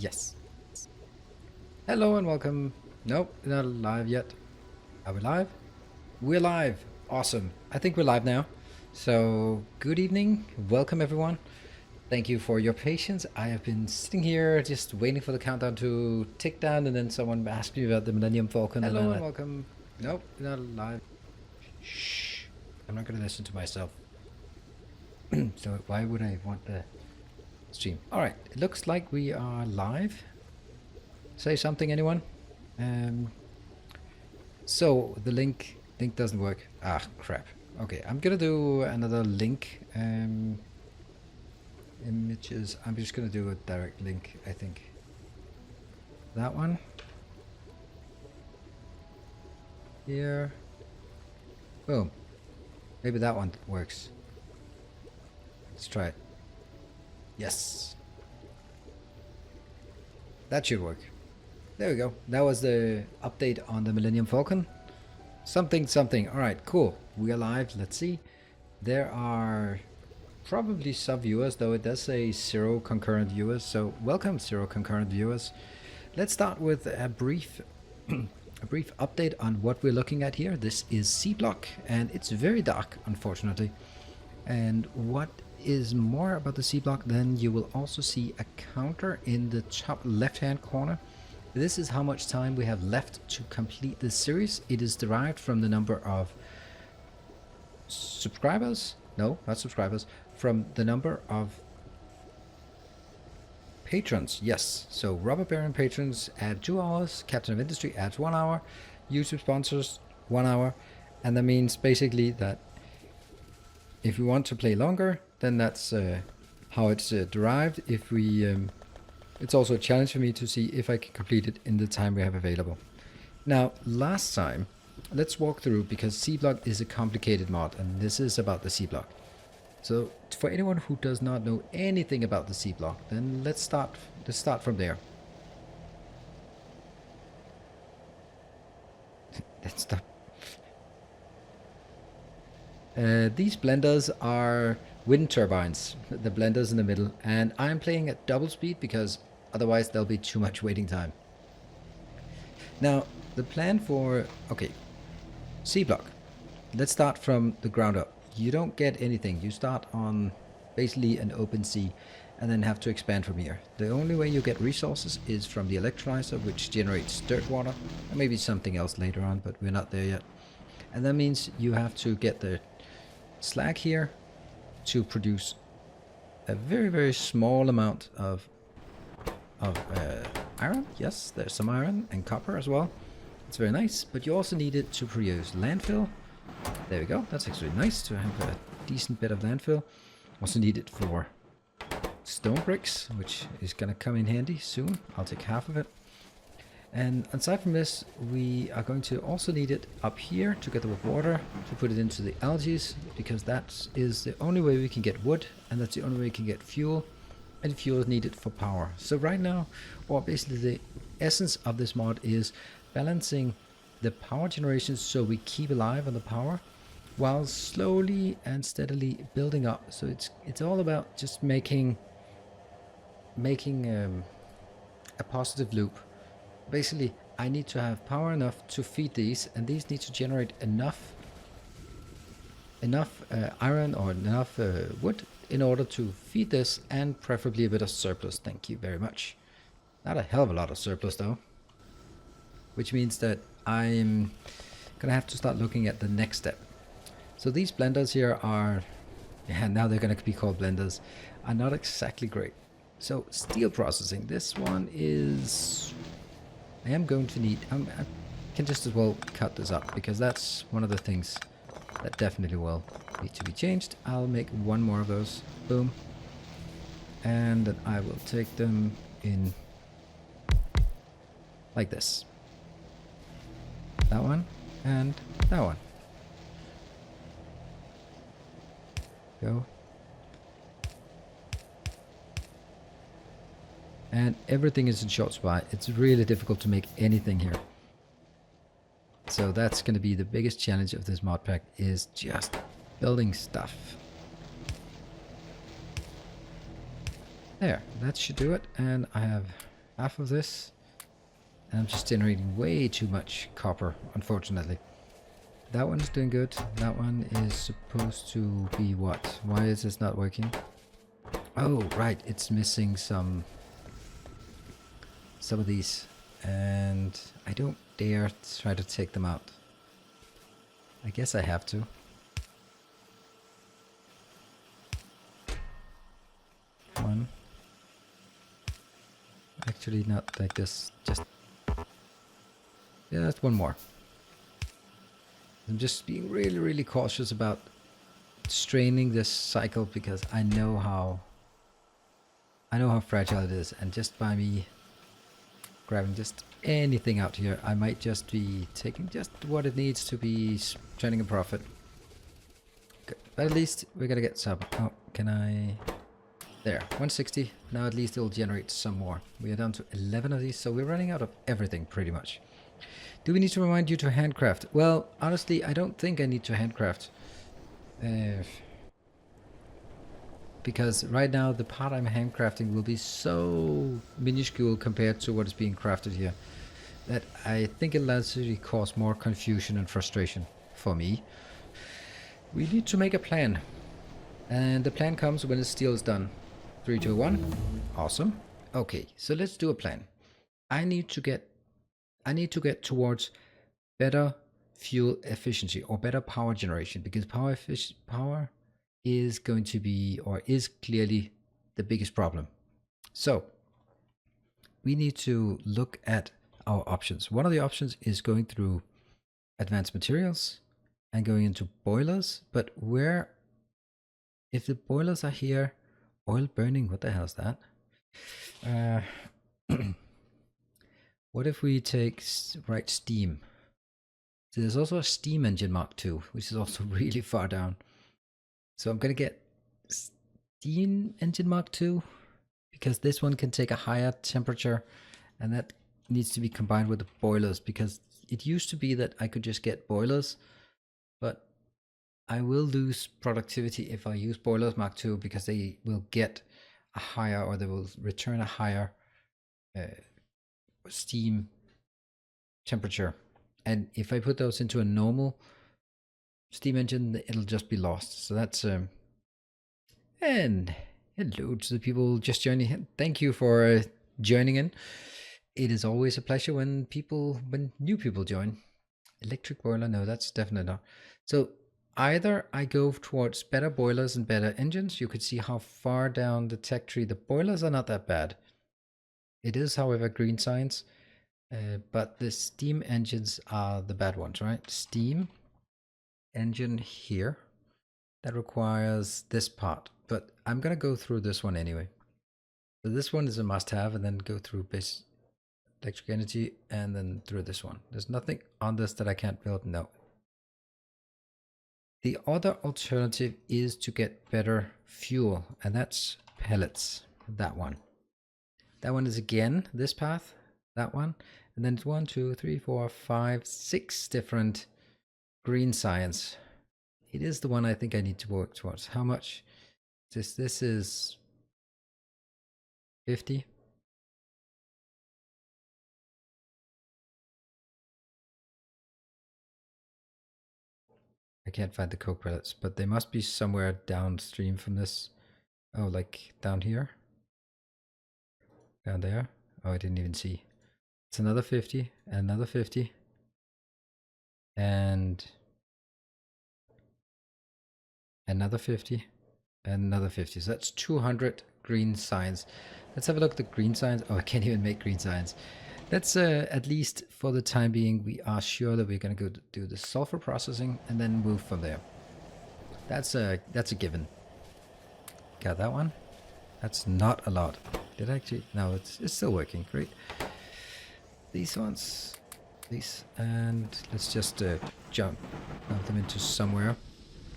Yes. Hello and welcome. Nope, not live yet. Are we live? We're live. Awesome. I think we're live now. So, good evening. Welcome everyone. Thank you for your patience. I have been sitting here just waiting for the countdown to tick down, and then someone asked me about the Millennium Falcon. Hello and welcome. Nope, not live. Shh. I'm not going to listen to myself. So why would I want the stream? All right. It looks like we are live. Say something, anyone? So the link doesn't work. Ah, crap. Okay, I'm gonna do another link. Images. I'm just gonna do a direct link, I think. That one. Here. Boom. Maybe that one works. Let's try it. Yes. That should work. There we go. That was the update on the Millennium Falcon. Something. Alright, cool. We are live. Let's see. There are probably some viewers, though it does say 0 concurrent viewers. So welcome, 0 concurrent viewers. Let's start with a brief update on what we're looking at here. This is C block, and it's very dark, unfortunately. And what is more about the C block, then you will also see a counter in the top left-hand corner. This is how much time we have left to complete this series. It is derived from the number of subscribers. No, not subscribers. From the number of patrons. Yes. So Robber Baron patrons add 2 hours. Captain of Industry adds 1 hour. YouTube sponsors 1 hour. And that means basically that if we want to play longer, then that's how it's derived. If we it's also a challenge for me to see if I can complete it in the time we have available. Now, last time, let's walk through, because C block is a complicated mod, and this is about the C block. So, for anyone who does not know anything about the C block, then let's start from there. Let's start. These blenders are wind turbines, the blenders in the middle, and I'm playing at double speed because otherwise there'll be too much waiting time. Now, the plan for, okay, C block. Let's start from the ground up. You don't get anything. You start on basically an open sea and then have to expand from here. The only way you get resources is from the electrolyzer, which generates dirt water, and maybe something else later on, but we're not there yet. And that means you have to get the slag here to produce a very, very small amount of iron. Yes, there's some iron and copper as well. It's very nice, but you also need it to produce landfill. There we go. That's actually nice to have a decent bit of landfill. Also need it for stone bricks, which is going to come in handy soon. I'll take half of it. And aside from this, we are going to also need it up here together with water to put it into the algae, because that is the only way we can get wood, and that's the only way we can get fuel, and fuel is needed for power. So right now, or basically the essence of this mod is balancing the power generation so we keep alive on the power while slowly and steadily building up. So it's all about just making a positive loop. Basically, I need to have power enough to feed these, and these need to generate enough iron or enough wood in order to feed this, and preferably a bit of surplus. Thank you very much. Not a hell of a lot of surplus though, which means that I'm gonna have to start looking at the next step. So these blenders here are, yeah, now they're gonna be called blenders, are not exactly great. So steel processing, this one is, I am going to need, I can just as well cut this up, because that's one of the things that definitely will need to be changed. I'll make 1 more of those. Boom. And then I will take them in like this. That one and that one. Go. And everything is in short supply. It's really difficult to make anything here. So that's going to be the biggest challenge of this mod pack, is just building stuff. There, that should do it. And I have half of this. And I'm just generating way too much copper, unfortunately. That one's doing good. That one is supposed to be what? Why is this not working? Oh, right. It's missing some of these. And I don't dare try to take them out. I guess I have to. One. Actually, not like this. Just... yeah, that's one more. I'm just being really, really cautious about straining this cycle because I know how fragile it is, and just by me grabbing just anything out here, I might just be taking just what it needs to be turning a profit. Good. But at least we're gonna get some. Oh, can I? There, 160. Now at least it'll generate some more. We are down to 11 of these, so we're running out of everything pretty much. Do we need to remind you to handcraft? Well, honestly, I don't think I need to handcraft. Because right now the part I'm handcrafting will be so minuscule compared to what is being crafted here that I think it'll actually cause more confusion and frustration for me. We need to make a plan. And the plan comes when the steel is done. 3, 2, 1. Awesome. Okay, so let's do a plan. I need to get towards better fuel efficiency or better power generation, because power is going to be, or is clearly, the biggest problem. So we need to look at our options. One of the options is going through advanced materials and going into boilers, but where, if the boilers are here, oil burning, what the hell is that? What if we take steam? So there's also a steam engine Mark II, which is also really far down. So I'm gonna get steam engine Mark II because this one can take a higher temperature, and that needs to be combined with the boilers, because it used to be that I could just get boilers, but I will lose productivity if I use boilers Mark II, because they will get a higher, or they will return a higher steam temperature. And if I put those into a normal steam engine, it'll just be lost. So that's and hello to the people just joining in. Thank you for joining in. It is always a pleasure when new people join. Electric boiler, no, that's definitely not. So either I go towards better boilers and better engines. You could see how far down the tech tree the boilers are not that bad. It is, however, green science, but the steam engines are the bad ones, right? Steam engine here, that requires this part, but I'm gonna go through this one anyway. So this one is a must-have, and then go through base electric energy, and then through this one. There's nothing on this that I can't build. No. The other alternative is to get better fuel, and that's pellets. That one. That one is again this path. That one, and then it's 1, 2, 3, 4, 5, 6 different green science. It is the one I think I need to work towards. How much? This is 50. I can't find the coke pellets, but they must be somewhere downstream from this. Oh, like down here? Down there? Oh, I didn't even see. It's another 50, another 50. And another 50, and another 50. So that's 200 green science. Let's have a look at the green science. Oh, I can't even make green science. Let's at least for the time being, we are sure that we're going to go do the sulfur processing and then move from there. That's a given. Got that one. That's not a lot. Did I actually? No, it's still working. Great. These ones, these, and let's just dump them into somewhere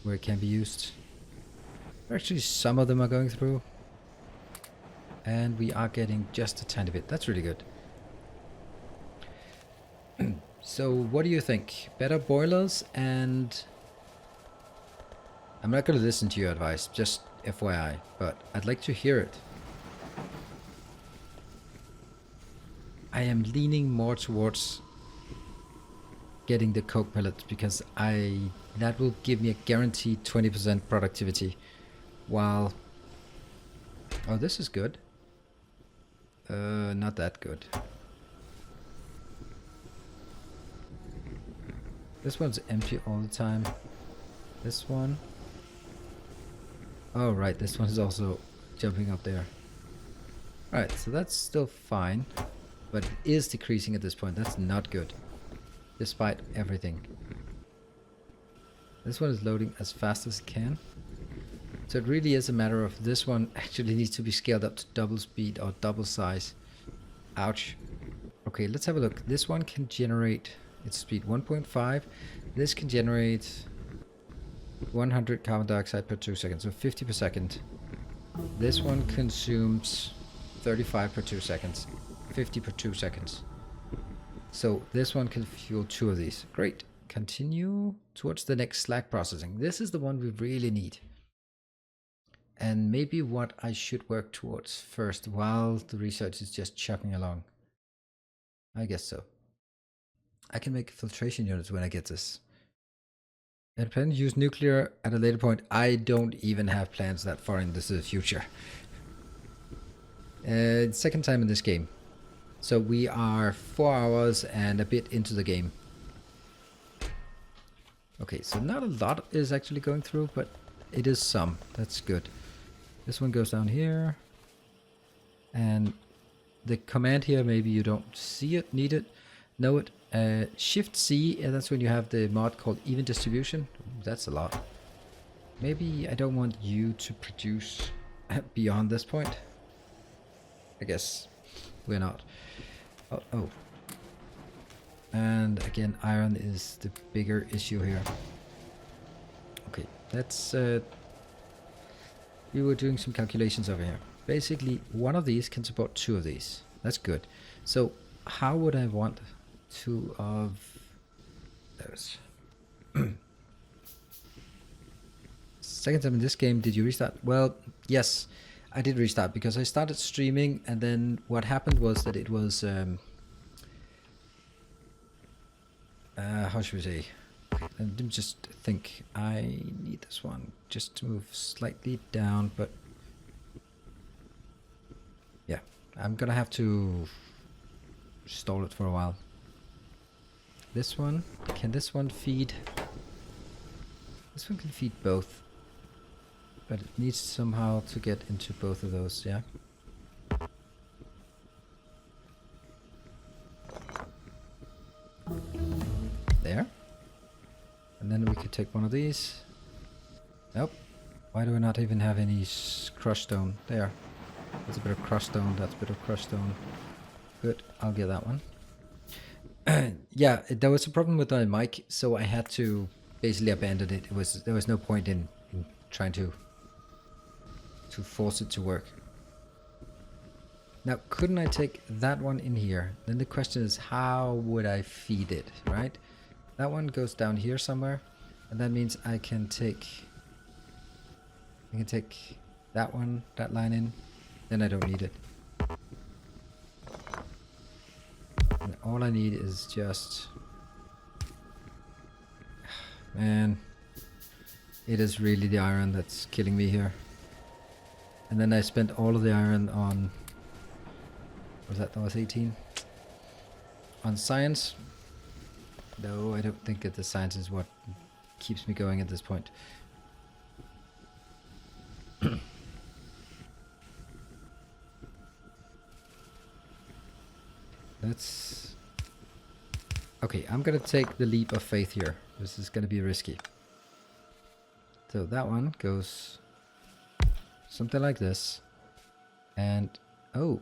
where it can be used. Actually, some of them are going through, and we are getting just a tiny bit. That's really good. So what do you think? Better boilers, and I'm not going to listen to your advice, just FYI, but I'd like to hear it. I am leaning more towards getting the coke pellets because that will give me a guaranteed 20% productivity. While oh, this is good. Not that good. This one's empty all the time. This one. Oh right, this one is also jumping up there. Alright, so that's still fine, but it is decreasing at this point. That's not good, despite everything. This one is loading as fast as it can. So it really is a matter of this one actually needs to be scaled up to double speed or double size. Ouch. Okay, let's have a look. This one can generate its speed 1.5. This can generate 100 carbon dioxide per 2 seconds, so 50 per second. This one consumes 35 per 2 seconds, 50 per 2 seconds. So this one can fuel 2 of these. Great. Continue towards the next slag processing. This is the one we really need. And maybe what I should work towards first while the research is just chugging along. I guess so. I can make filtration units when I get this. And plan to use nuclear at a later point. I don't even have plans that far into the future. Second time in this game. So we are 4 hours and a bit into the game. Okay, so not a lot is actually going through, but it is some. That's good. This one goes down here. And the command here, maybe you don't see it, need it, know it. Shift C, that's when you have the mod called even distribution. Ooh, that's a lot. Maybe I don't want you to produce beyond this point. I guess we're not. Oh. And again, iron is the bigger issue here. Okay, let's... we were doing some calculations over here. Basically, one of these can support 2 of these. That's good. So, how would I want 2 of those? Second time in this game, did you restart? Well, yes, I did restart because I started streaming, and then what happened was that it was... how should we say? I didn't just think I need this one just to move slightly down, but yeah, I'm gonna have to stall it for a while. This one, can this one feed? This one can feed both, but it needs somehow to get into both of those, yeah? There. And then we could take one of these. Nope. Why do I not even have any crushed stone? There. That's a bit of crushed stone. That's a bit of crushed stone. Good. I'll get that one. Yeah, there was a problem with my mic, so I had to basically abandon it. There was no point in trying to force it to work. Now, couldn't I take that one in here? Then the question is, how would I feed it, right? That one goes down here somewhere, and that means I can take that one, that line in, then I don't need it. And all I need is just... Man, it is really the iron that's killing me here. And then I spent all of the iron on... That was 18? On science? No, I don't think that the science is what keeps me going at this point. Let's... Okay, I'm gonna take the leap of faith here. This is gonna be risky. So that one goes something like this. And... oh.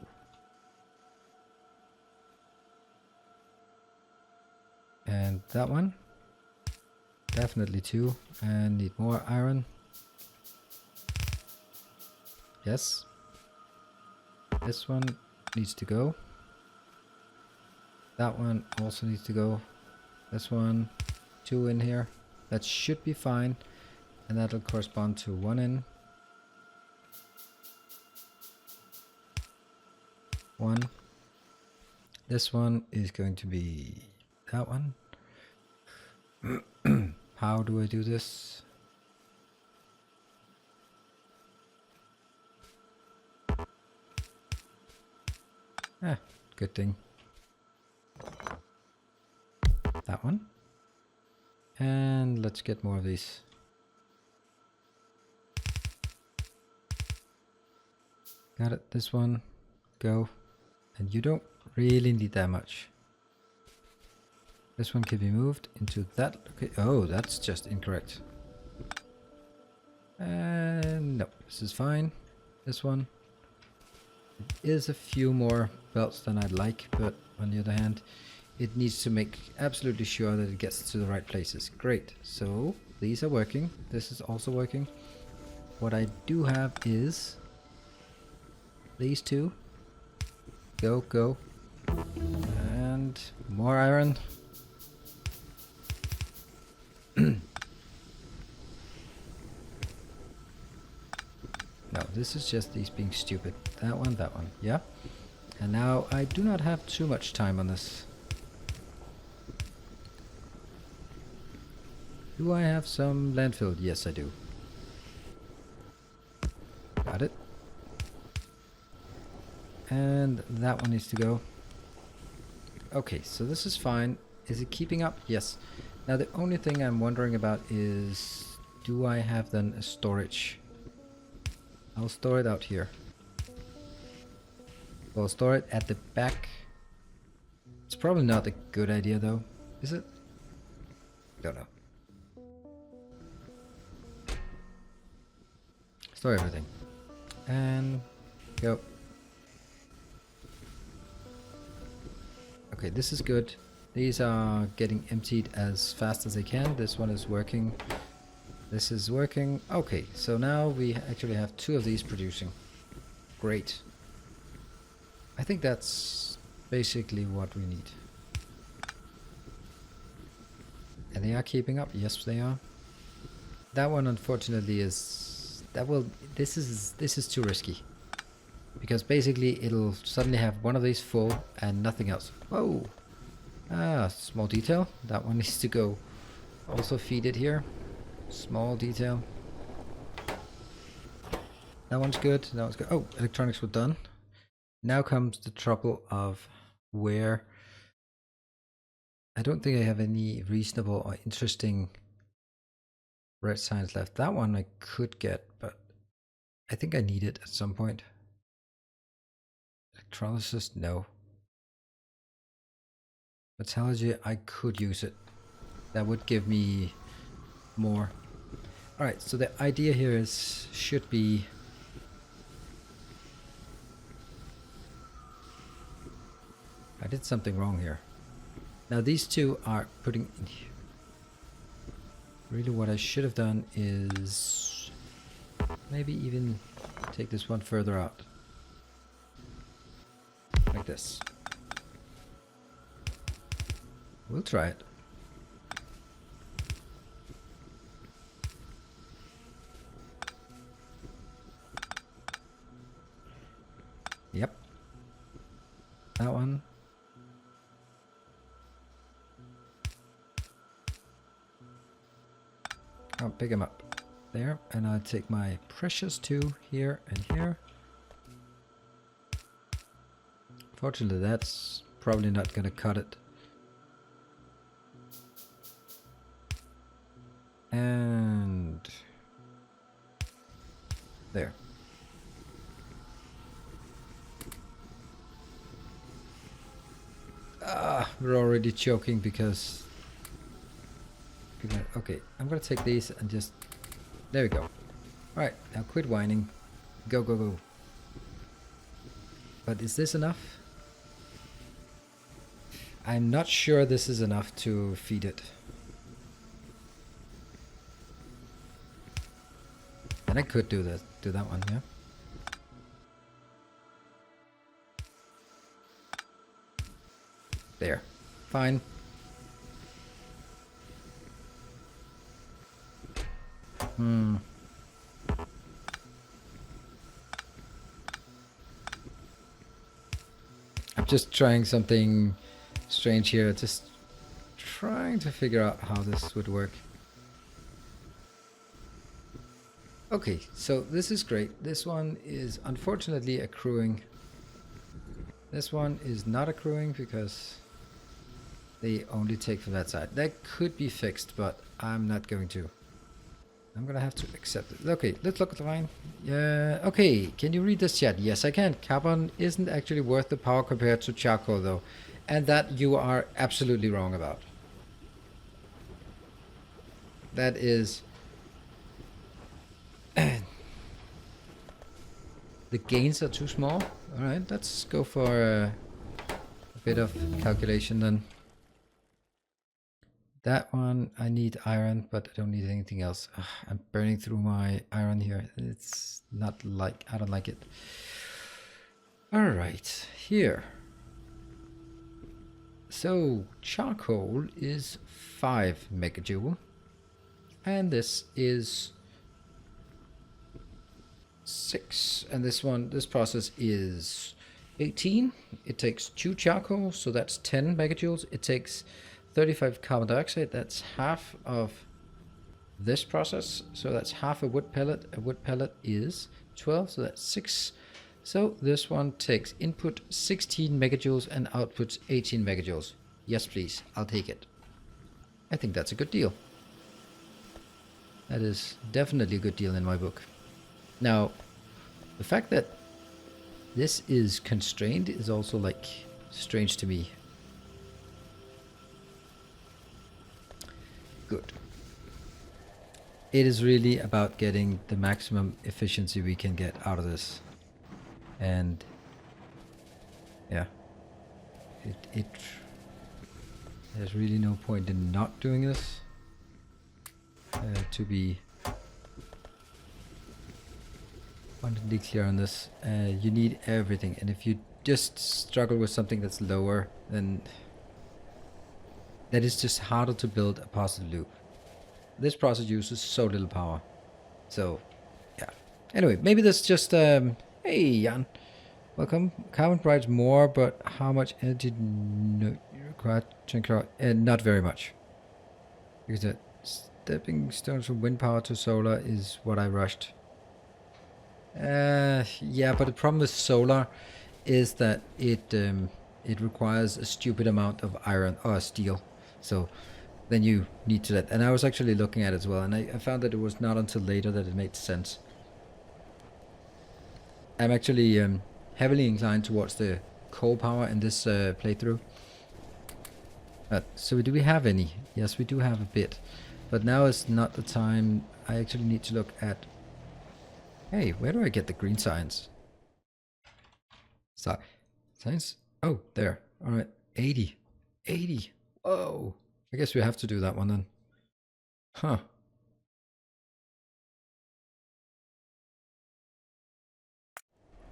And that one, definitely 2, and need more iron. Yes. This one needs to go. That one also needs to go. This one, 2 in here. That should be fine. And that'll correspond to 1 in. 1. This one is going to be that one. How do I do this? Ah, good thing. That one. And let's get more of these. Got it. This one. Go. And you don't really need that much. This one can be moved into that. Okay. Oh, that's just incorrect. No, this is fine. This one. It is a few more belts than I'd like, but on the other hand, it needs to make absolutely sure that it gets to the right places. Great. So these are working. This is also working. What I do have is these two. Go, go. And more iron. No, this is just these being stupid. That one, yeah. And now I do not have too much time on this. Do I have some landfill? Yes, I do. Got it. And that one needs to go. Okay, so this is fine. Is it keeping up? Yes. Now the only thing I'm wondering about is, do I have then a storage? I'll store it out here. We'll store it at the back. It's probably not a good idea though, is it? Don't know. Store everything. And go. Okay, this is good. These are getting emptied as fast as they can. This one is working. This is working. Okay, so now we actually have 2 of these producing. Great. I think that's basically what we need. And they are keeping up. Yes, they are. That one unfortunately is... This is too risky. Because basically it'll suddenly have one of these full and nothing else. Whoa! Ah, small detail. That one needs to go. Also feed it here. Small detail. That one's good. That one's good. Oh, electronics were done. Now comes the trouble of where... I don't think I have any reasonable or interesting red signs left. That one I could get, but I think I need it at some point. Electrolysis, no. Metallurgy, I could use it. That would give me more. Alright, so the idea here should be... I did something wrong here. Now these two are putting in here. Really what I should have done is maybe even take this one further out. Like this. We'll try it. Yep. That one. I'll pick him up there, and I'll take my precious 2 here and here. Fortunately, that's probably not gonna cut it. And there. Ah, we're already choking because... Okay, I'm gonna take these and just... There we go. Alright, now quit whining. Go, go, go. But is this enough? I'm not sure this is enough to feed it. And I could do that one, yeah. There. Fine. I'm just trying something strange here. Just trying to figure out how this would work. Okay, so this is great. This one is unfortunately accruing. This one is not accruing because they only take from that side. That could be fixed, but I'm not going to. I'm gonna have to accept it. Okay, let's look at the line. Yeah, okay, can you read this chat? Yes, I can. Carbon isn't actually worth the power compared to charcoal though. And that you are absolutely wrong about. That is... the gains are too small. Alright, let's go for a bit of calculation then. That one, I need iron, but I don't need anything else. Ugh, I'm burning through my iron here. It's not like, I don't like it. Alright, here. So, charcoal is 5 megajoule. And this is 6. And this one, this process is 18. It takes 2 charcoal, so that's 10 megajoules. It takes 35 carbon dioxide, that's half of this process, so that's half a wood pellet. A wood pellet is 12, so that's 6. So this one takes input 16 megajoules and outputs 18 megajoules. Yes please, I'll take it. I think that's a good deal. That is definitely a good deal in my book. Now, the fact that this is constrained is also like strange to me. Good. It is really about getting the maximum efficiency we can get out of this. And yeah, there's really no point in not doing this. To be abundantly clear on this, you need everything, and if you just struggle with something that's lower, then that is just harder to build a positive loop. This process uses so little power. So, yeah. Anyway, maybe that's just, hey Jan, welcome. Carbon provides more, but how much energy no, required to incur? Not very much. Because the stepping stones from wind power to solar is what I rushed. Yeah, but the problem with solar is that it requires a stupid amount of iron or steel. So then you need to let, and I was actually looking at it as well, and I found that it was not until later that it made sense. I'm actually heavily inclined towards the coal power in this playthrough. So do we have any? Yes, we do have a bit, but now is not the time. I actually need to look at, hey, where do I get the green science? Science? Oh, there. All right, 80. 80. Whoa. I guess we have to do that one then. Huh.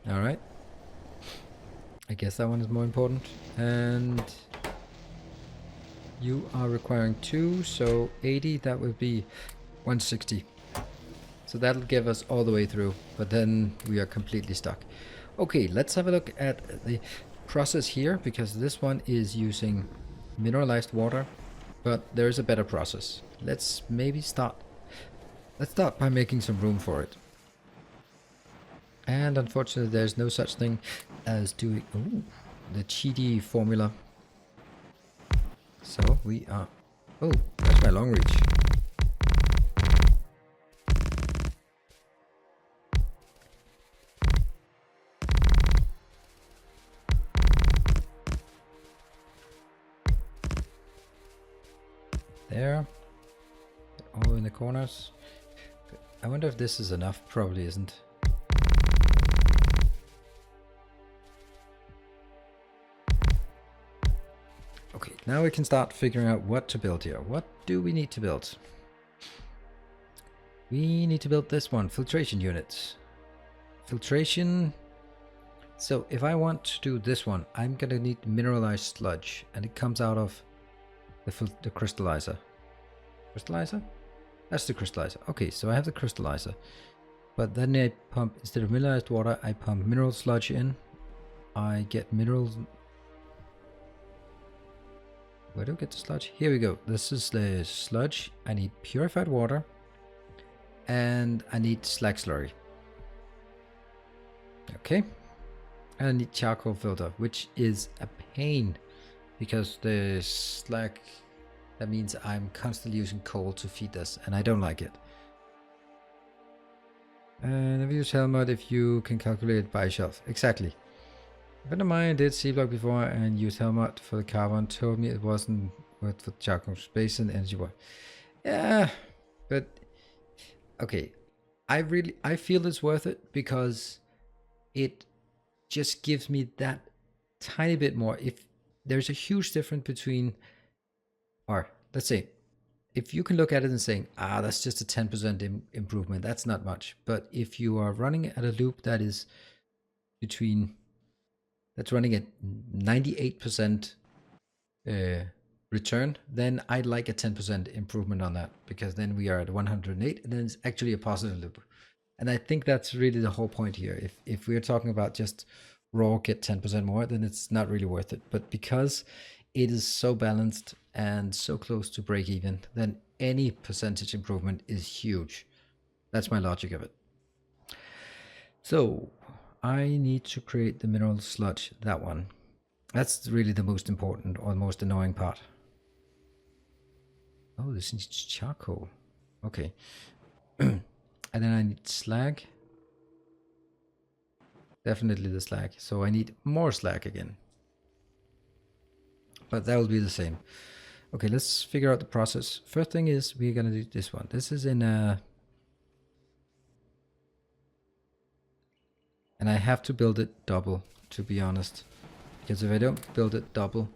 All right. I guess that one is more important. And you are requiring 2, so 80, that would be 160. So that'll give us all the way through, but then we are completely stuck. Okay, let's have a look at the process here, because this one is using mineralized water, but there's a better process. Let's maybe start. Let's start by making some room for it. And unfortunately, there's no such thing as doing the cheaty formula. So we are. Oh, that's my long reach. There. All in the corners. I wonder if this is enough. Probably isn't. Okay, now we can start figuring out what to build here. What do we need to build? We need to build this one, filtration units. Filtration. So if I want to do this one, I'm gonna need mineralized sludge, and it comes out of the crystallizer. Crystallizer? That's the crystallizer. Okay, so I have the crystallizer. But then I pump, instead of mineralized water, I pump mineral sludge in. I get minerals Where do I get the sludge? Here we go. This is the sludge. I need purified water. And I need slag slurry. Okay. And I need charcoal filter, which is a pain. Because the slag, that means I'm constantly using coal to feed this. And I don't like it. And if you tell mod if you can calculate it by shelf. Exactly. A friend of mine did C-block before and used Helmut for the carbon, told me it wasn't worth for charcoal space and energy work. Yeah, but okay. I feel it's worth it because it just gives me that tiny bit more. If there's a huge difference between, or let's say, if you can look at it and saying, that's just a 10% improvement, that's not much. But if you are running at a loop that is that's running at 98% return, then I'd like a 10% improvement on that, because then we are at 108 and then it's actually a positive loop. And I think that's really the whole point here. If we're talking about just raw get 10% more, then it's not really worth it. But because it is so balanced and so close to break even, then any percentage improvement is huge. That's my logic of it. So I need to create the mineral sludge, that one. That's really the most important or most annoying part. Oh, this needs charcoal. Okay. And then I need slag. Definitely the slag. So I need more slag again. But that will be the same. Okay, let's figure out the process. First thing is we're going to do this one. This is in a... And I have to build it double, to be honest. Because if I don't build it double,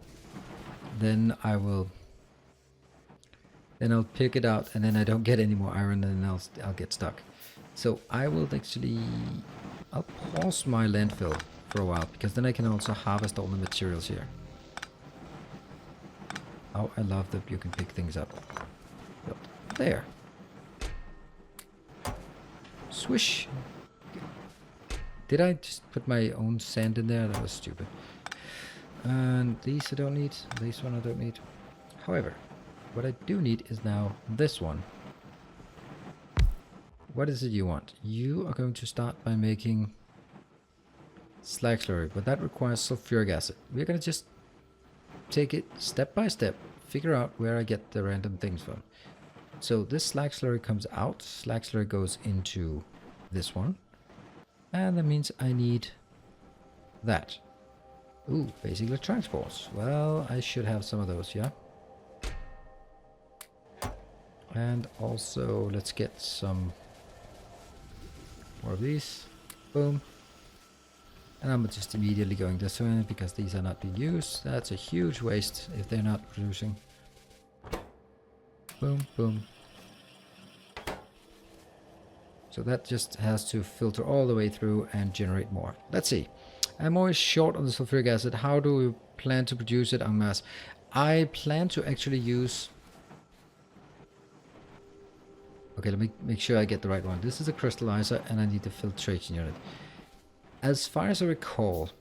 then I'll pick it out and then I don't get any more iron and then I'll get stuck. So I will actually... I'll pause my landfill for a while, because then I can also harvest all the materials here. Oh, I love that you can pick things up. There. Swish. Did I just put my own sand in there? That was stupid. And these I don't need. This one I don't need. However, what I do need is now this one. What is it you want? You are going to start by making slag slurry, but that requires sulfuric acid. We're going to just take it step by step, figure out where I get the random things from. So this slag slurry comes out. Slag slurry goes into this one. And that means I need that. Ooh, basic electronics balls. Well, I should have some of those, yeah? And also, let's get some more of these. Boom. And I'm just immediately going this way because these are not being used. That's a huge waste if they're not producing. Boom, boom. So that just has to filter all the way through and generate more. Let's see. I'm always short on the sulfuric acid. How do we plan to produce it en masse? I plan to actually use... Okay, let me make sure I get the right one. This is a crystallizer and I need the filtration unit. As far as I recall,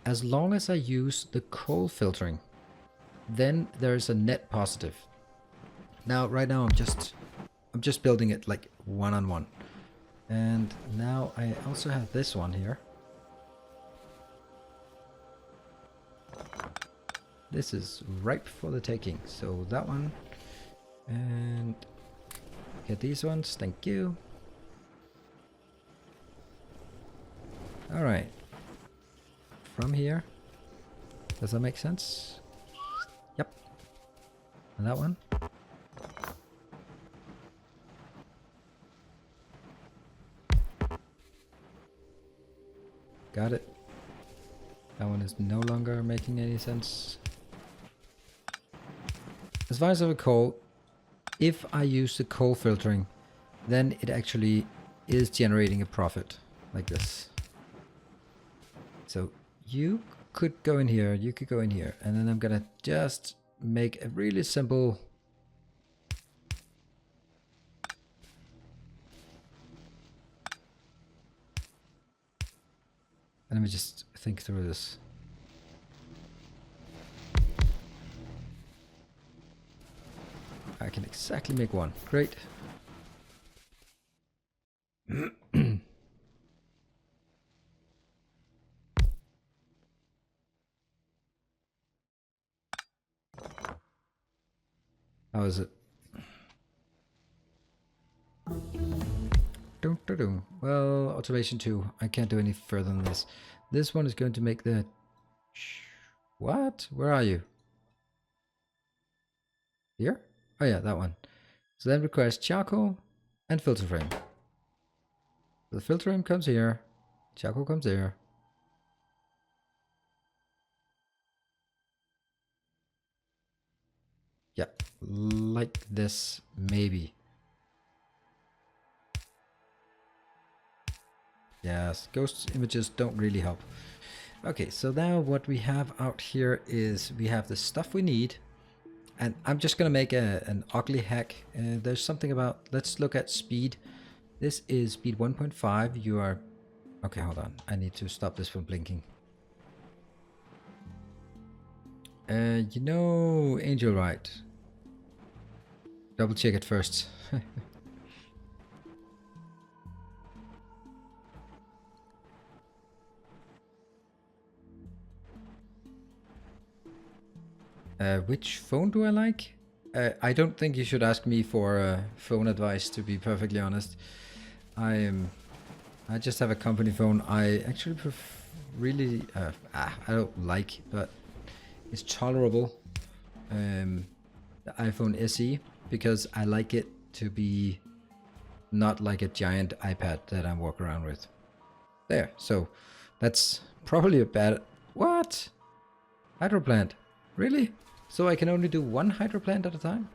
as long as I use the coal filtering, then there is a net positive. Now, right now I'm just building it like one-on-one. And now I also have this one here. This is ripe for the taking. So that one. And get these ones. Thank you. Alright. From here. Does that make sense? Yep. And that one. Got it. That one is no longer making any sense. As far as I recall, if I use the coal filtering, then it actually is generating a profit like this. So you could go in here, you could go in here, and then I'm gonna just make a really simple let me just think through this. exactly make one. Great. How is it? Well, automation 2. I can't do any further than this. This one is going to make the... What? Where are you? Here? Oh yeah, that one. So that requires charcoal and filter frame. The filter frame comes here. Charcoal comes there. Yeah, like this, maybe. Yes, ghost images don't really help. Okay, so now what we have out here is we have the stuff we need. And I'm just going to make an ugly hack. There's something about... Let's look at speed. This is speed 1.5. You are... Okay, hold on. I need to stop this from blinking. You know, Angel, right? Double check it first. Which phone do I like? I don't think you should ask me for phone advice, to be perfectly honest. I just have a company phone. I actually really... I don't like, but it's tolerable. The iPhone SE, because I like it to be not like a giant iPad that I walk around with. There, so that's probably a bad... What? Hydro plant? Really? So I can only do one hydro plant at a time?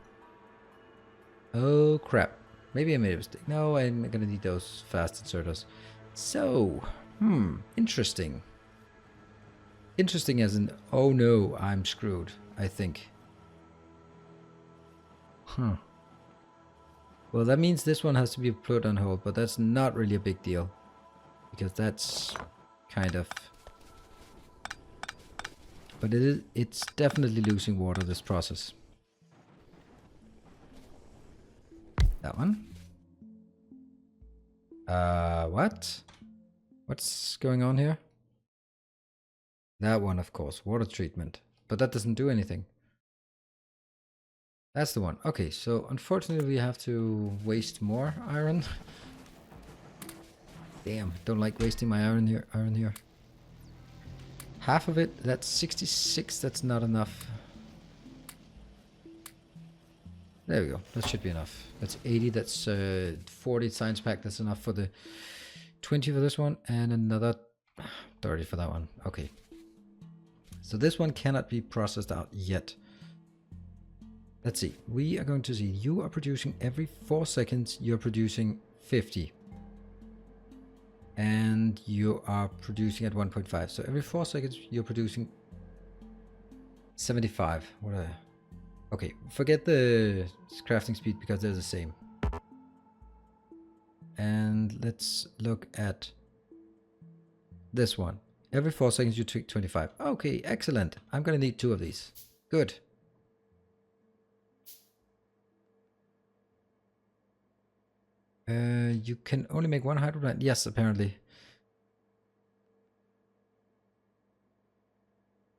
Oh crap. Maybe I made a mistake. No, I'm gonna need those fast inserters. So, interesting. Interesting as in, oh no, I'm screwed, I think. Huh. Well, that means this one has to be put on hold, but that's not really a big deal. Because that's kind of... But it's definitely losing water, this process. That one. What? What's going on here? That one, of course, water treatment. But that doesn't do anything. That's the one. Okay, so unfortunately we have to waste more iron. Damn, don't like wasting my iron here. Half of it, that's 66, that's not enough. There we go, that should be enough. That's 80, that's 40 science pack, that's enough for the 20 for this one, and another 30 for that one. Okay. So this one cannot be processed out yet. Let's see, we are going to see, you are producing every 4 seconds, you're producing 50. And you are producing at 1.5. So every 4 seconds you're producing 75. Okay, forget the crafting speed because they're the same. And let's look at this one. Every 4 seconds you take 25. Okay, excellent. I'm gonna need 2 of these. Good. You can only make 1 hydro plant. Yes, apparently.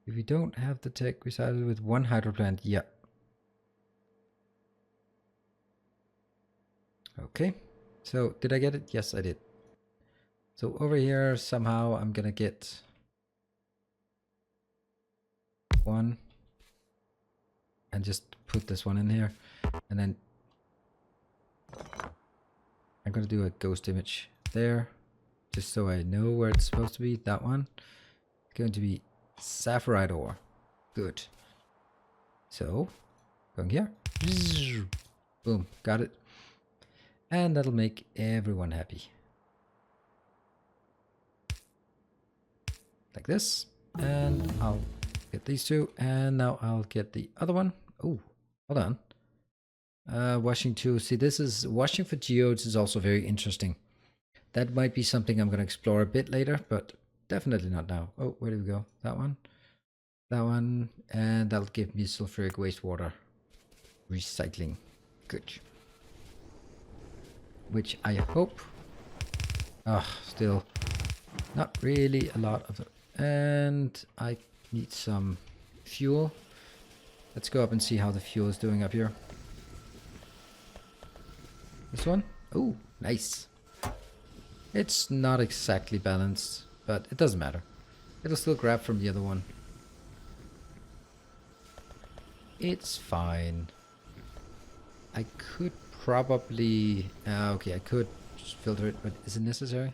If you don't have the tech resided with 1 hydro plant, yeah. Okay. So did I get it? Yes, I did. So over here, somehow I'm gonna get 1 and just put this one in here, and then I'm gonna do a ghost image there, just so I know where it's supposed to be. That one. It's going to be sapphirite ore. Good. So, going here. Boom, got it. And that'll make everyone happy. Like this. And I'll get these 2. And now I'll get the other one. Oh, hold on. Washing 2. See, this is washing for geodes is also very interesting. That might be something I'm going to explore a bit later, but definitely not now. Oh, where do we go? That one. That one. And that'll give me sulfuric wastewater recycling. Good. Which I hope... still not really a lot of it. And I need some fuel. Let's go up and see how the fuel is doing up here. This one? Oh, nice. It's not exactly balanced, but it doesn't matter. It'll still grab from the other one. It's fine. I could probably... okay, I could just filter it, but is it necessary?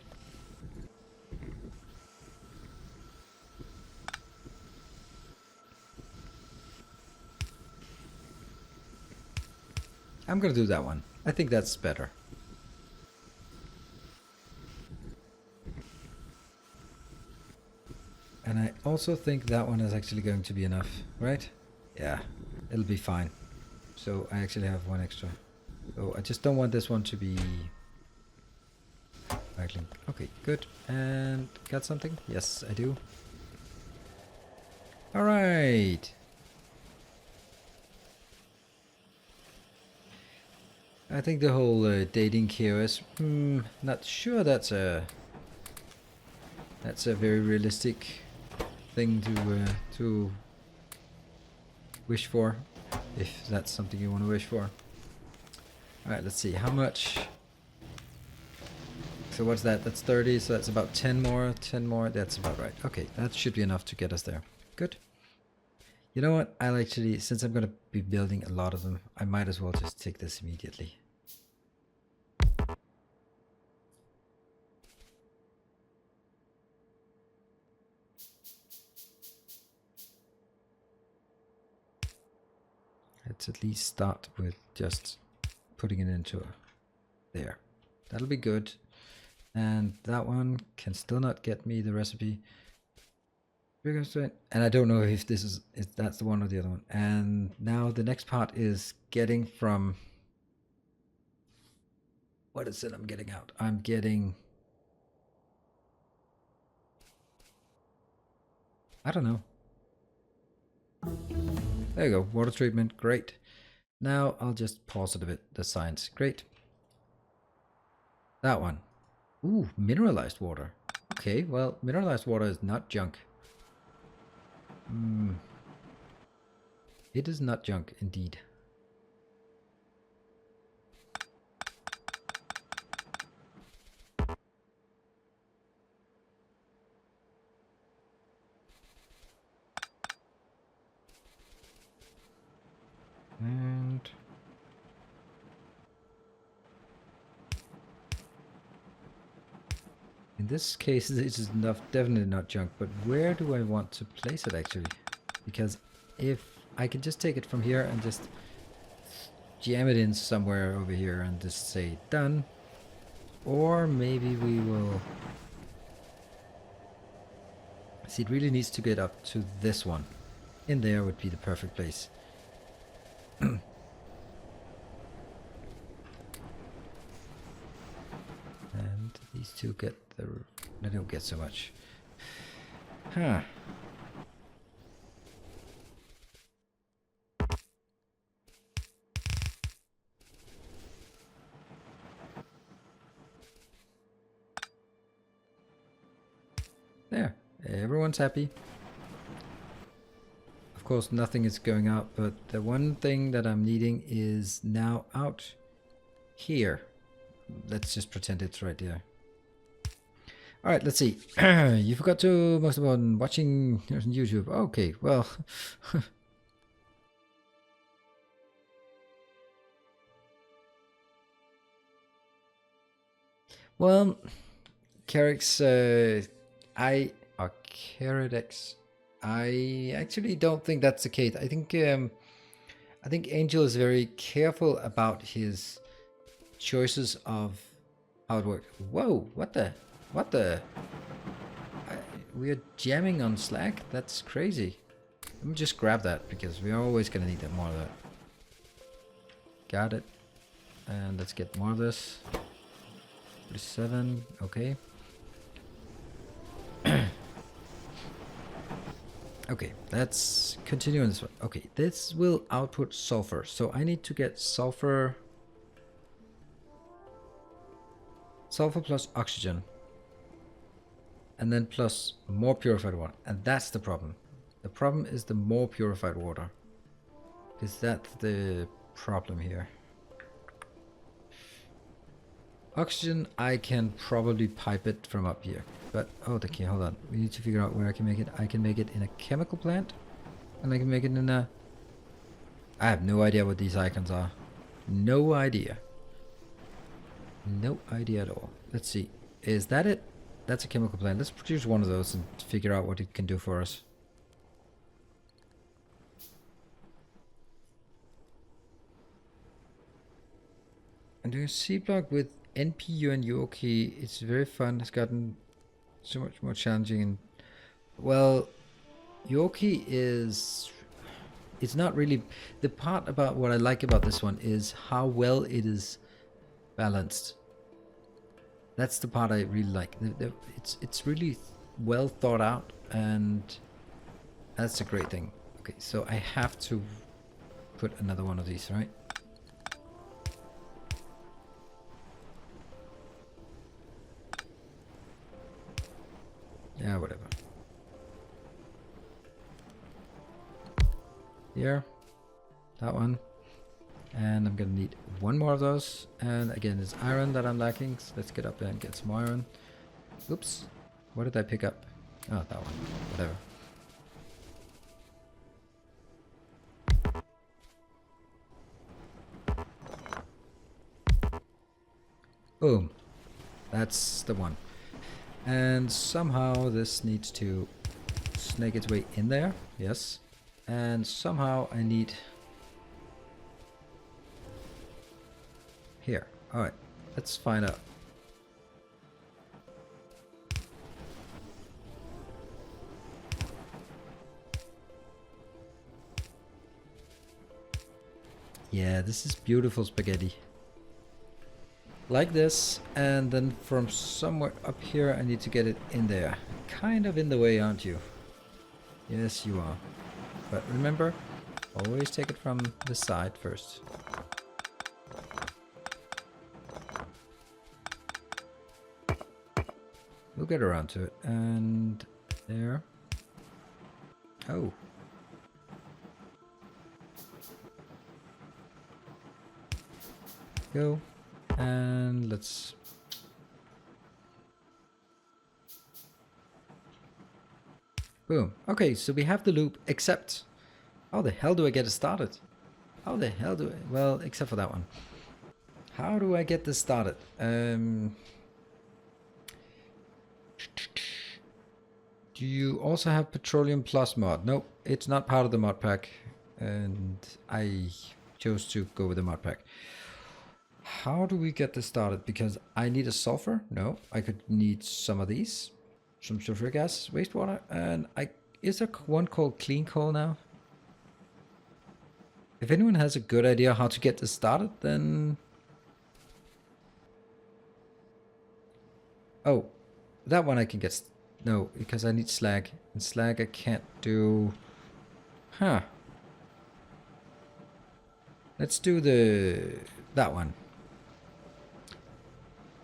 I'm gonna do that one. I think that's better. And I also think that one is actually going to be enough, right? Yeah, it'll be fine. So I actually have one extra. So I just don't want this one to be... Backlink. Okay, good. And got something? Yes, I do. Alright. I think the whole dating KOS, not sure that's a very realistic thing to wish for, if that's something you want to wish for. Alright, let's see, how much? So what's that? That's 30, so that's about 10 more, that's about right. Okay, that should be enough to get us there. Good. You know what, I'll actually, since I'm going to be building a lot of them, I might as well just take this immediately. Let's at least start with just putting it into there. That'll be good. And that one can still not get me the recipe. And I don't know if this is, if that's the one or the other one. And now the next part is getting from, what is it I'm getting out? I'm getting, I don't know. There you go, water treatment, great. Now I'll just pause it a bit, the science, great. That one. Ooh, mineralized water. Okay, well, mineralized water is not junk. It is not junk, indeed. And in this case, this is definitely not junk, but where do I want to place it actually? Because if I can just take it from here and just jam it in somewhere over here and just say done, or maybe we will see, it really needs to get up to this one. In there would be the perfect place. And these two get the... they don't get so much. Huh. There. Everyone's happy. Of course, nothing is going out, but the one thing that I'm needing is now out here. Let's just pretend it's right there. All right, let's see. You forgot to most about watching on YouTube. Okay, well. Well, Carrix, Caradex. I actually don't think that's the case. I think Angel is very careful about his choices of how it works. Whoa, what the? We are jamming on slag? That's crazy. Let me just grab that because we're always gonna need more of that. Got it. And let's get more of this. 47, okay. Okay, let's continue on this one. Okay, this will output sulfur. So I need to get sulfur sulfur plus oxygen. And then plus more purified water. And that's the problem. The problem is the more purified water. Because that's the problem here. Oxygen, I can probably pipe it from up here. But, oh, okay, hold on. We need to figure out where I can make it. I can make it in a chemical plant. And I can make it in a... I have no idea what these icons are. No idea. No idea at all. Let's see. Is that it? That's a chemical plant. Let's produce one of those and figure out what it can do for us. I'm doing a C block with NPU and UOK. It's very fun. It's gotten so much more challenging. And well, UOK is... It's not really... The part about what I like about this one is how well it is balanced. That's the part I really like. It's really well thought out, and that's a great thing. Okay, so I have to put another one of these, right? Yeah, whatever. Here, that one. And I'm gonna need one more of those. And again, it's iron that I'm lacking. So let's get up there and get some iron. Oops. What did I pick up? Oh, that one. Whatever. Boom. That's the one. And somehow this needs to snake its way in there. Yes. And somehow I need... Here. Alright. Let's find out. Yeah, this is beautiful spaghetti. Like this, and then from somewhere up here I need to get it in there. Kind of in the way, aren't you? Yes, you are. But remember, always take it from the side first. We'll get around to it. And there. Oh. Go. And let's... Boom. Okay, so we have the loop, except... How the hell do I get it started? How the hell do I... Well, except for that one. How do I get this started? Do you also have Petroleum Plus mod? Nope, it's not part of the mod pack. And I chose to go with the mod pack. How do we get this started? Because I need a sulfur. No, I could need some of these. Some sulfuric gas, wastewater. And is there one called clean coal now? If anyone has a good idea how to get this started, then... Oh, that one I can get... No, because I need slag. And slag I can't do... Huh. Let's do that one.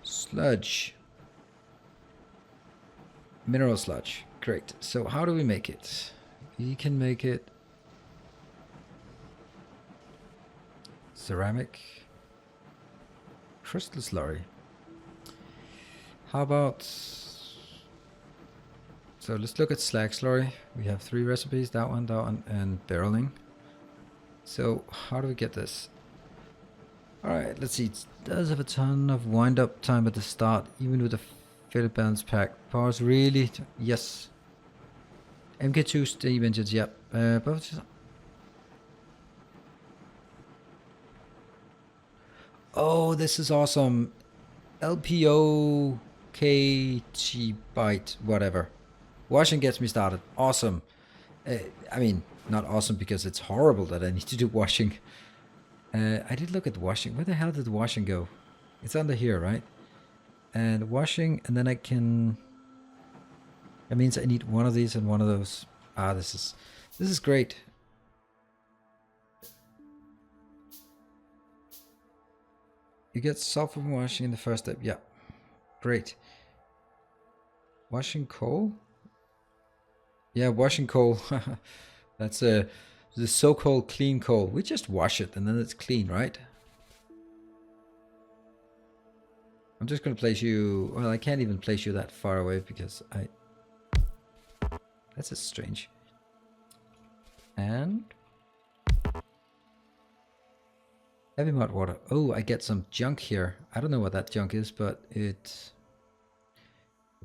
Sludge. Mineral sludge. Great. So how do we make it? We can make it... Ceramic. Crystal slurry. How about... So let's look at slag slurry. We have 3 recipes, that one, and barreling. So how do we get this? Alright, let's see. It does have a ton of wind up time at the start, even with the fill balance pack. Powers really... Yes. MK2 Steve engines, yep. Oh, this is awesome. LPO KT byte, whatever. Washing gets me started. Awesome. I mean, not awesome because it's horrible that I need to do washing. I did look at washing. Where the hell did washing go? It's under here, right? And washing, and then I can... That means I need one of these and one of those. Ah, this is great. You get sulfur from washing in the first step. Yeah. Great. Washing coal? Yeah, washing coal. That's the so-called clean coal. We just wash it and then it's clean, right? I'm just going to place you... Well, I can't even place you that far away because I... That's just strange. And... Heavy mud water. Oh, I get some junk here. I don't know what that junk is, but it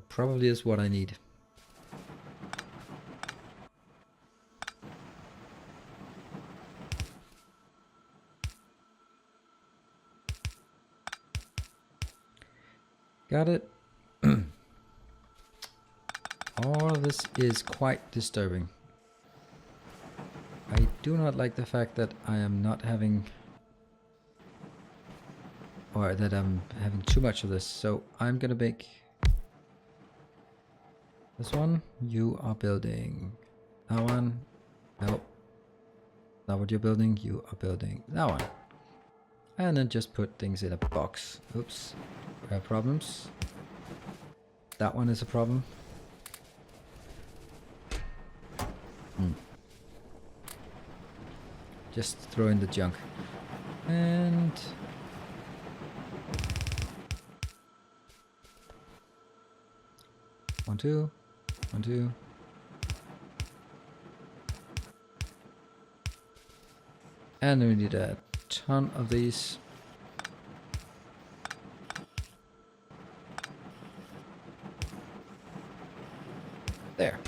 probably is what I need. Got it. All of this is quite disturbing. I do not like the fact that I am not having... Or that I'm having too much of this. So I'm gonna make... This one. You are building. That one. Nope. Not what you're building. You are building that one. And then just put things in a box. Oops. We have problems. That one is a problem. Just throw in the junk. And... One, two. One, two. And we need a ton of these. There.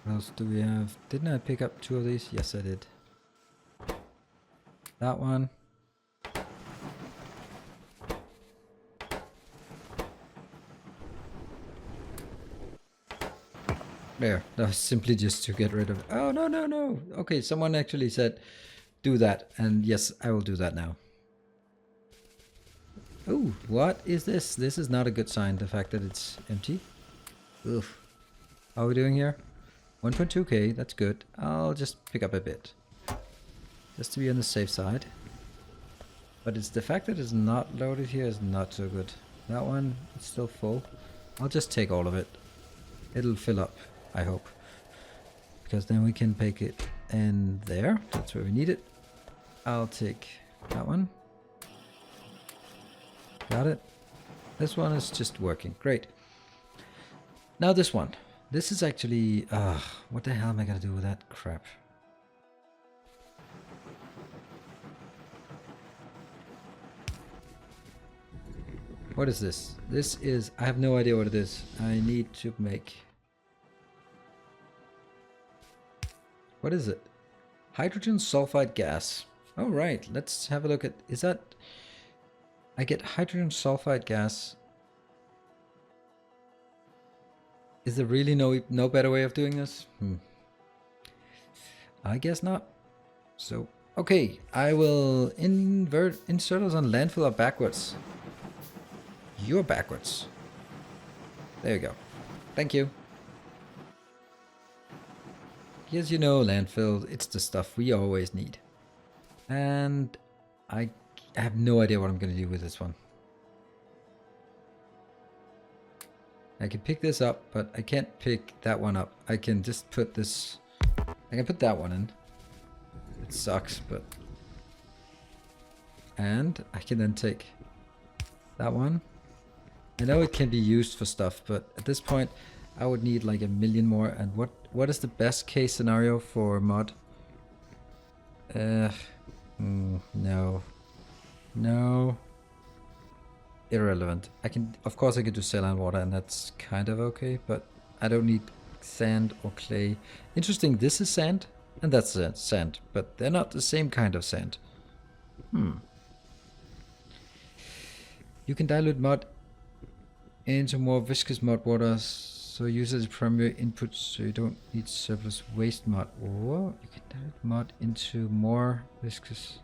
What else do we have? Didn't I pick up 2 of these? Yes, I did. That one. There. That was simply just to get rid of... Oh, no, no, no. Okay, someone actually said do that. And yes, I will do that now. Oh, what is this? This is not a good sign, the fact that it's empty. Oof. How are we doing here? 1.2k, that's good. I'll just pick up a bit. Just to be on the safe side. But it's the fact that it's not loaded here is not so good. That one is still full. I'll just take all of it. It'll fill up, I hope. Because then we can pick it in there. That's where we need it. I'll take that one. Got it. This one is just working. Great. Now this one. This is actually... what the hell am I going to do with that crap? What is this? This is... I have no idea what it is. I need to make... What is it? Hydrogen sulfide gas. Oh, right. Let's have a look at... Is that... I get hydrogen sulfide gas. Is there really no better way of doing this? I guess not. So, okay. I will insert us on landfill or backwards. You're backwards. There you go. Thank you. Yes, you know, landfill, it's the stuff we always need. And I have no idea what I'm going to do with this one. I can pick this up, but I can't pick that one up. I can just put this... I can put that one in. It sucks, but... And I can then take that one. I know it can be used for stuff, but at this point I would need like 1 million more. And what is the best case scenario for mod? No. No. Irrelevant. I can, of course I could do saline water and that's kind of okay, but I don't need sand or clay. Interesting, this is sand and that's sand, but they're not the same kind of sand. You can dilute mud into more viscous mud water, so use it as primary input so you don't need surplus waste mud. Or you can dilute mud into more viscous.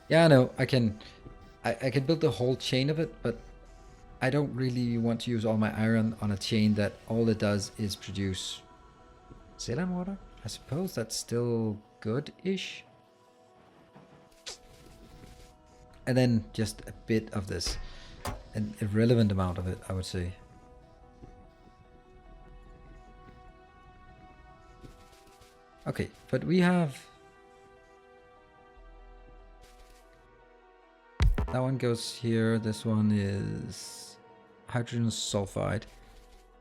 Yeah, I know, I can build the whole chain of it, but I don't really want to use all my iron on a chain that all it does is produce saline water? I suppose that's still good-ish. And then just a bit of this. An irrelevant amount of it, I would say. Okay, but we have... That one goes here. This one is hydrogen sulfide.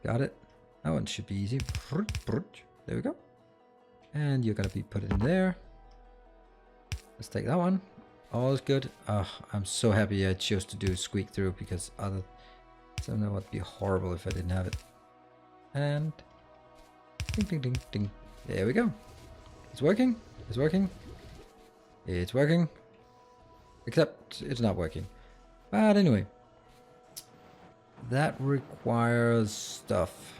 Got it. That one should be easy. There we go. And you're gonna be put in there. Let's take that one. All is good. I'm so happy I chose to do squeak through because other something would be horrible if I didn't have it. And ding ding ding ding. There we go. It's working. It's working. It's working. Except it's not working. But anyway. That requires stuff.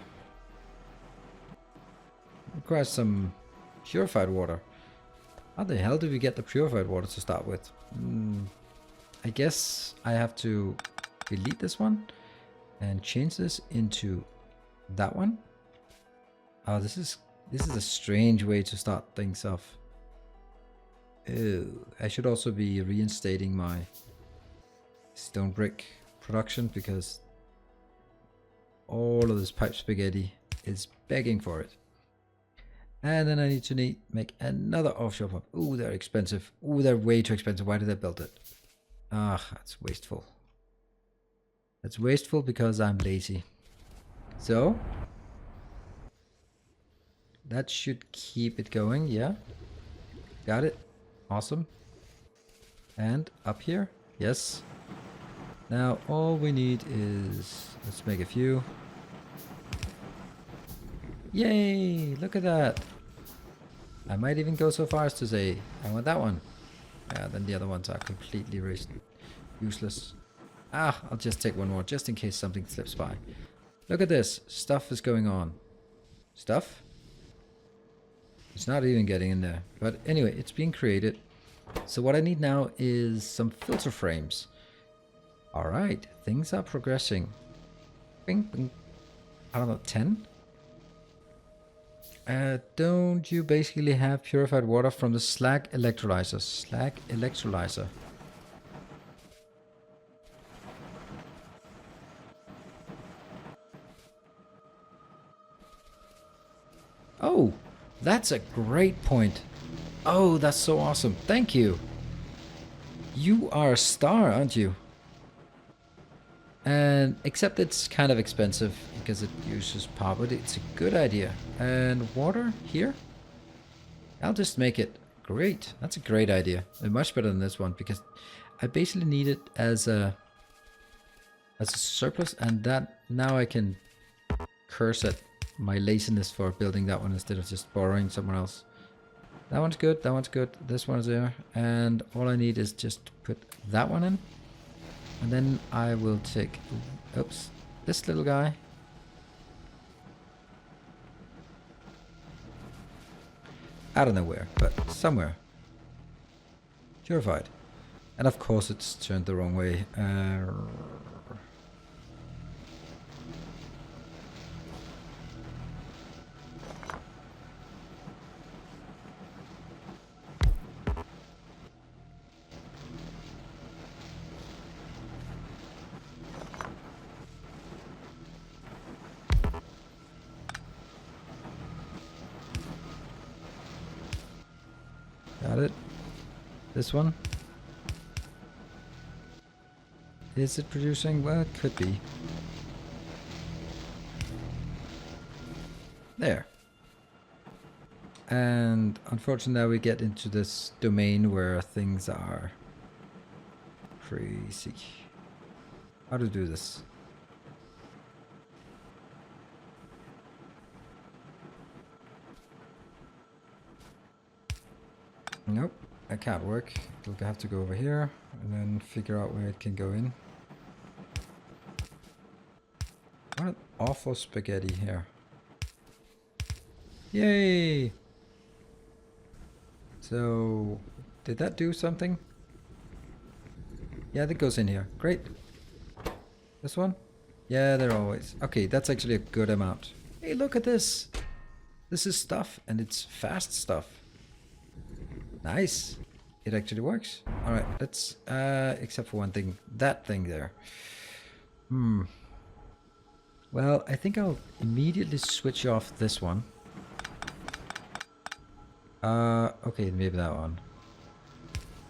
Requires some purified water. How the hell do we get the purified water to start with? I guess I have to delete this one and change this into that one. Oh, this is a strange way to start things off. Oh, I should also be reinstating my stone brick production because all of this pipe spaghetti is begging for it. And then I need to make another offshore pump. Ooh, they're expensive. Ooh, they're way too expensive. Why did I build it? Ah, that's wasteful. That's wasteful because I'm lazy. So that should keep it going. Yeah, got it. Awesome. And up here, yes. Now all we need is, let's make a few. Yay! Look at that. I might even go so far as to say, I want that one. Yeah, then the other ones are completely useless. Ah, I'll just take one more just in case something slips by. Look at this. Stuff is going on. Stuff? It's not even getting in there. But anyway, it's being created. So what I need now is some filter frames. Alright, things are progressing. Bing, bing. I don't know, 10? Don't you basically have purified water from the slag electrolyzer? Slag electrolyzer. Oh, that's a great point. Oh, that's so awesome. Thank you. You are a star, aren't you? And except it's kind of expensive because it uses power, but it's a good idea. And water here? I'll just make it. Great. That's a great idea. And much better than this one because I basically need it as a surplus, and that now I can curse at my laziness for building that one instead of just borrowing somewhere else. That one's good. That one's good. This one's there. And all I need is just put that one in. And then I will take, oops, this little guy. I don't know where, but somewhere. Purified. And of course it's turned the wrong way. Got it. This one. Is it producing? Well, it could be. There. And unfortunately now we get into this domain where things are crazy. How to do this? Nope, that can't work. It'll have to go over here and then figure out where it can go in. What an awful spaghetti here. Yay! So, did that do something? Yeah, that goes in here. Great. This one? Yeah, they're always... Okay, that's actually a good amount. Hey, look at this! This is stuff, and it's fast stuff. Nice. It actually works. All right, let's, except for one thing, that thing there. Well, I think I'll immediately switch off this one. Okay, maybe that one.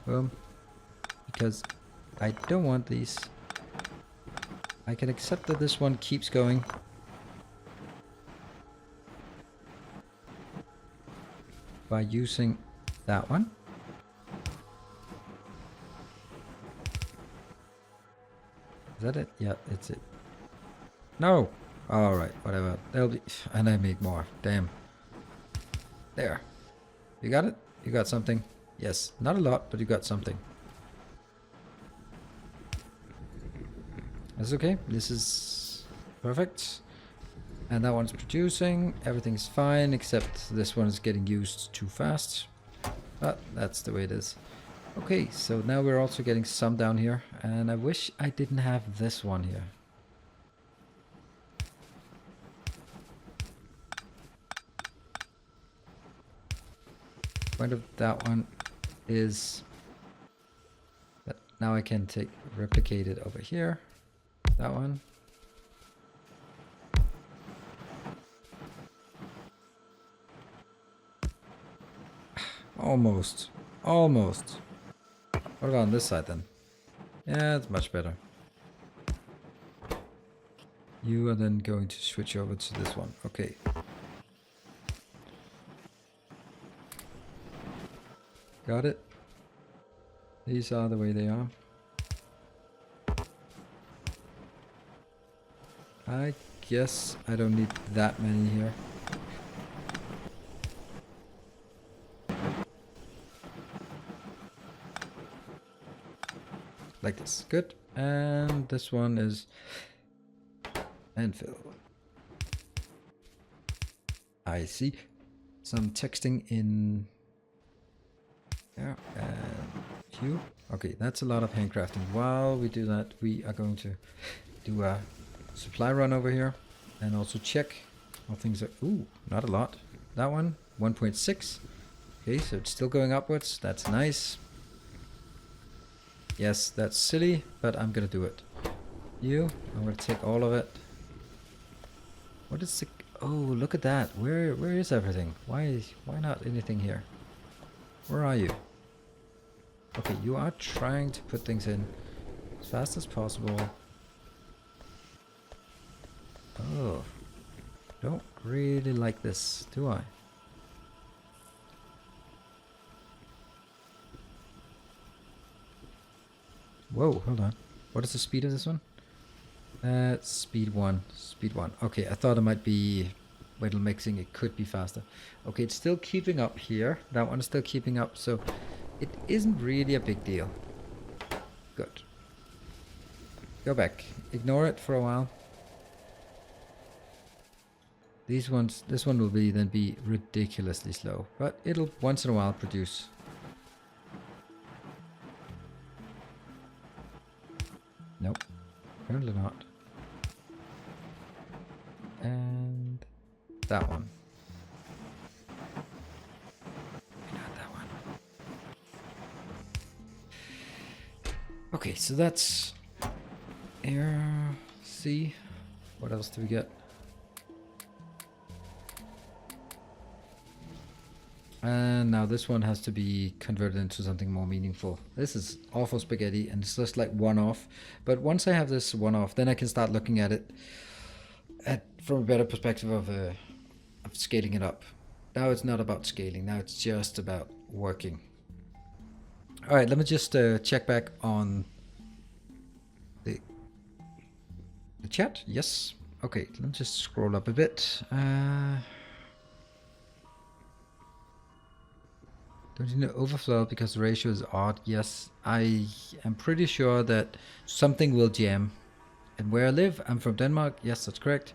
Boom. Because I don't want these. I can accept that this one keeps going. By using that one. Is that it? Yeah, it's it. No! Alright, whatever. There'll be... And I make more. Damn. There. You got it? You got something? Yes. Not a lot, but you got something. That's okay. This is perfect. And that one's producing. Everything's fine, except this one is getting used too fast. But that's the way it is. Okay, so now we're also getting some down here. And I wish I didn't have this one here. Point of that one is that now I can replicate it over here. That one. Almost. Almost. What about on this side then? Yeah, it's much better. You are then going to switch over to this one. Okay. Got it. These are the way they are. I guess I don't need that many here. Like this. Good. And this one is landfill. I see. Some texting in there and Q. Okay, that's a lot of handcrafting. While we do that, we are going to do a supply run over here and also check how things are. Ooh, not a lot. That one, 1.6. Okay, so it's still going upwards. That's nice. Yes, that's silly, but I'm gonna do it. I'm gonna take all of it. What is the... Oh, look at that. Where is everything? Why not anything here? Where are you? Okay, you are trying to put things in as fast as possible. Oh, don't really like this, do I? Whoa, hold on. What is the speed of this one? Speed 1. Speed 1. Okay, I thought it might be whittle mixing. It could be faster. Okay, it's still keeping up here. That one is still keeping up, so it isn't really a big deal. Good. Go back. Ignore it for a while. These ones, this one will then be ridiculously slow, but it'll once in a while produce. Nope, apparently not. And that one. Not that one. Okay, so that's air C. What else do we get? And now this one has to be converted into something more meaningful. This is awful spaghetti and it's just like one-off. But once I have this one-off, then I can start looking at it from a better perspective of scaling it up. Now it's not about scaling, now it's just about working. Alright, let me just check back on the chat. Yes. Okay, let me just scroll up a bit. Don't you know overflow because the ratio is odd? Yes, I am pretty sure that something will jam. And where I live, I'm from Denmark. Yes, that's correct.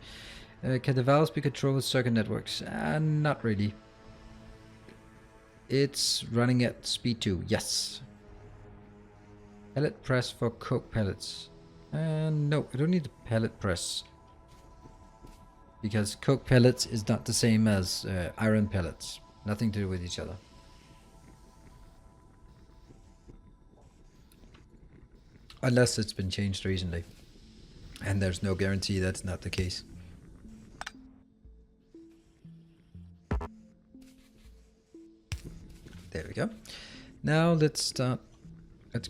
Can the valves be controlled with circuit networks? Not really. It's running at speed 2. Yes. Pellet press for coke pellets. No, I don't need the pellet press. because coke pellets is not the same as iron pellets. Nothing to do with each other. Unless it's been changed recently. And there's no guarantee that's not the case. There we go. Now let's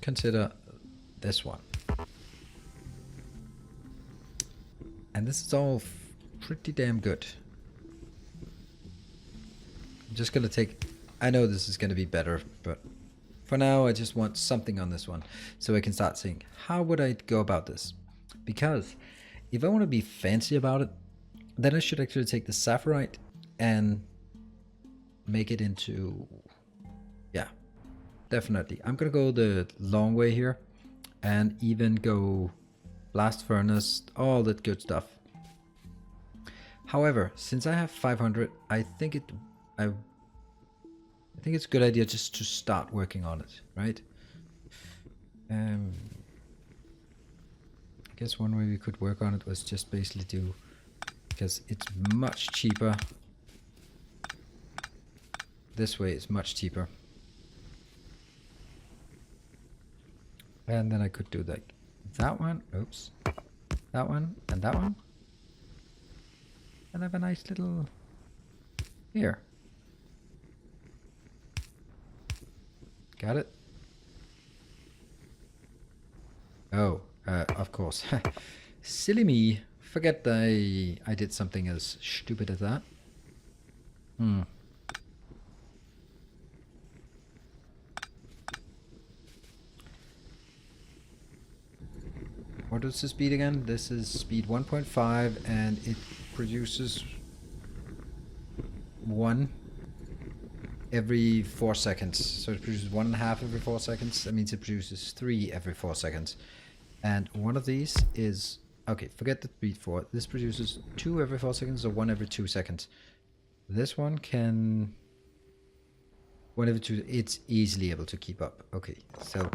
consider this one. And this is all pretty damn good. I'm just gonna take, I know this is gonna be better, but for now I just want something on this one so I can start seeing how would I go about this. Because if I want to be fancy about it, then I should actually take the sapphirite and make it into, yeah, definitely. I'm gonna go the long way here and even go blast furnace, all that good stuff. However, since I have 500, I think it's a good idea just to start working on it, right? I guess one way we could work on it was just basically do, because it's much cheaper. This way it's much cheaper. And then I could do like that one, oops, that one, and that one. And have a nice little here. Got it? Oh, of course. Silly me. Forget that I did something as stupid as that. What is the speed again? This is speed 1.5 and it produces 1 every 4 seconds. So it produces 1.5 every 4 seconds. That means it produces 3 every 4 seconds. And one of these is, okay, forget the speed 4. This produces 2 every 4 seconds or 1 every 2 seconds. This one can 1 every 2. It's easily able to keep up. Okay, so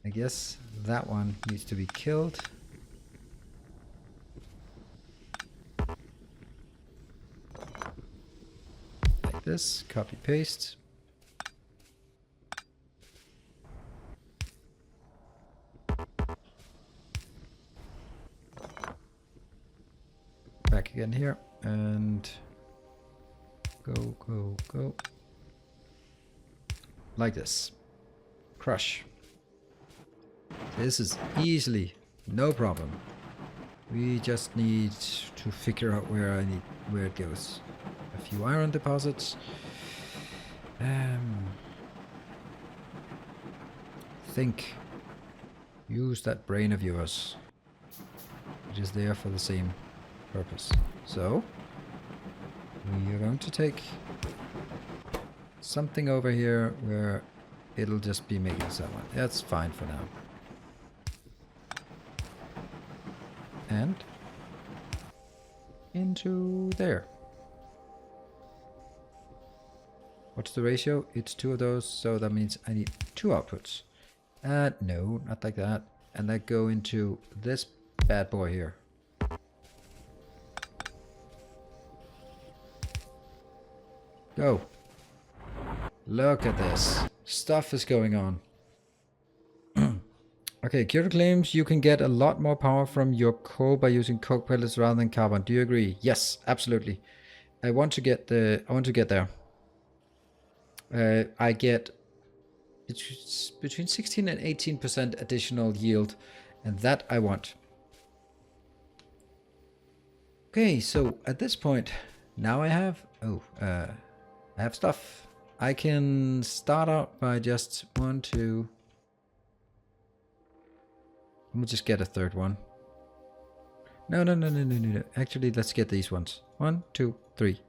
I guess that one needs to be killed. Like this, copy paste. Back again here and go. Like this. Crush. This is easily no problem. We just need to figure out where it goes. A few iron deposits. Think. Use that brain of yours. It is there for the same purpose. So we are going to take something over here where it'll just be making someone. That's fine for now. And into there. What's the ratio? It's 2 of those, so that means I need 2 outputs. No, not like that. And that go into this bad boy here. Go. Look at this. Stuff is going on. Okay, Kyoto claims you can get a lot more power from your coal by using coke pellets rather than carbon. Do you agree? Yes, absolutely. I want to get there. I get between 16 and 18% additional yield, and that I want. Okay, so at this point, now I have I have stuff. I can start out by just 1, 2. Let me just get a third one. No. Actually, let's get these ones. 1, 2, 3.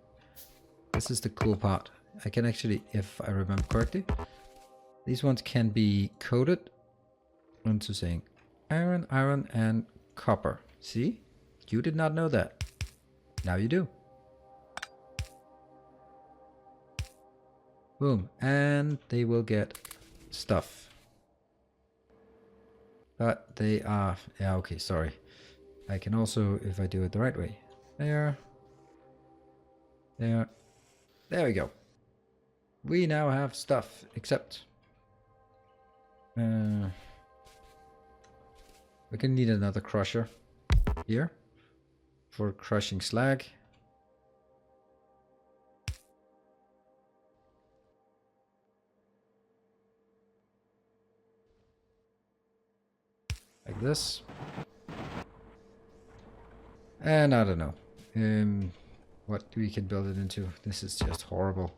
This is the cool part. I can actually, if I remember correctly, these ones can be coded into saying iron, iron, and copper. See? You did not know that. Now you do. Boom. And they will get stuff. But they are, yeah, okay, sorry. I can also, if I do it the right way, There. There. There we go. We now have stuff, except... we're gonna need another crusher here for crushing slag. Like this. And I don't know. What we can build it into. This is just horrible.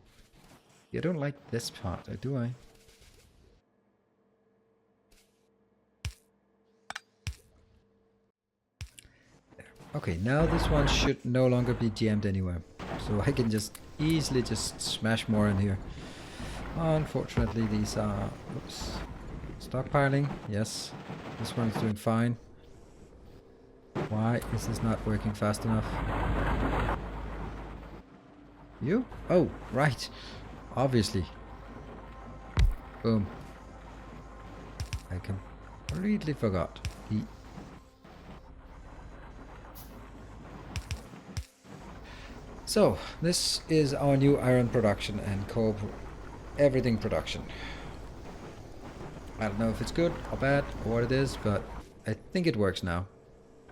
I don't like this part, do I? Okay, now this one should no longer be jammed anywhere. So I can just easily just smash more in here. Unfortunately, these are... Oops. Stockpiling. Yes. This one's doing fine. Why is this not working fast enough? You? Oh, right. Obviously. Boom. I completely forgot. So, this is our new iron production and coal everything production. I don't know if it's good or bad or what it is, but I think it works now.